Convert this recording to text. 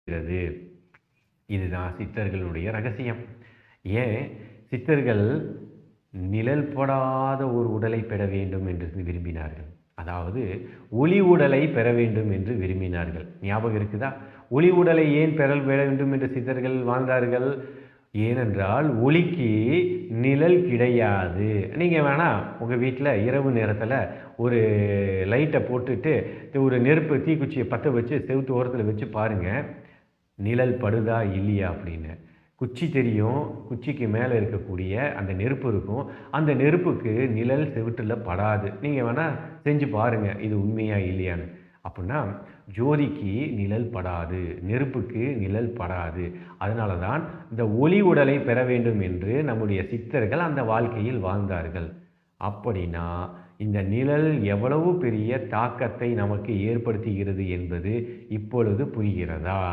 இருக்கிறது. இதுதான் சித்தர்களுடைய ரகசியம். ஏன் சித்தர்கள் நிழல் படாத ஒரு உடலை பெற வேண்டும் என்று விரும்பினார்கள். அதாவது ஒளி உடலை பெற வேண்டும் என்று விரும்பினார்கள். ஞாபகம் இருக்குதா? ஒளி உடலை ஏன் பெற வேண்டும் என்று சித்தர்கள் வாழ்ந்தார்கள்? ஏனென்றால் ஒளிக்கு நிழல் கிடையாது. நீங்கள் வேணா உங்கள் வீட்டில் இரவு நேரத்தில் ஒரு லைட்டை போட்டுட்டு ஒரு நெருப்பு தீக்குச்சியை பற்ற வச்சு செவுத்து ஓரத்தில் வச்சு பாருங்கள், நிழல் படுதா இல்லையா அப்படின்னு. குச்சி தெரியும், குச்சிக்கு மேலே இருக்கக்கூடிய அந்த நெருப்பு இருக்கும், அந்த நெருப்புக்கு நிழல் செவுற்றில் படாது. நீங்கள் வேணால் செஞ்சு பாருங்கள் இது உண்மையா இல்லையான்னு. அப்படின்னா ஜோதிக்கு நிழல் படாது, நெருப்புக்கு நிழல் படாது. அதனால தான் இந்த ஒளி உடலை பெற வேண்டும் என்று நம்முடைய சித்தர்கள் அந்த வாழ்க்கையில் வாழ்ந்தார்கள். அப்படின்னா இந்த நிழல் எவ்வளவு பெரிய தாக்கத்தை நமக்கு ஏற்படுத்துகிறது என்பது இப்பொழுது புரிகிறதா?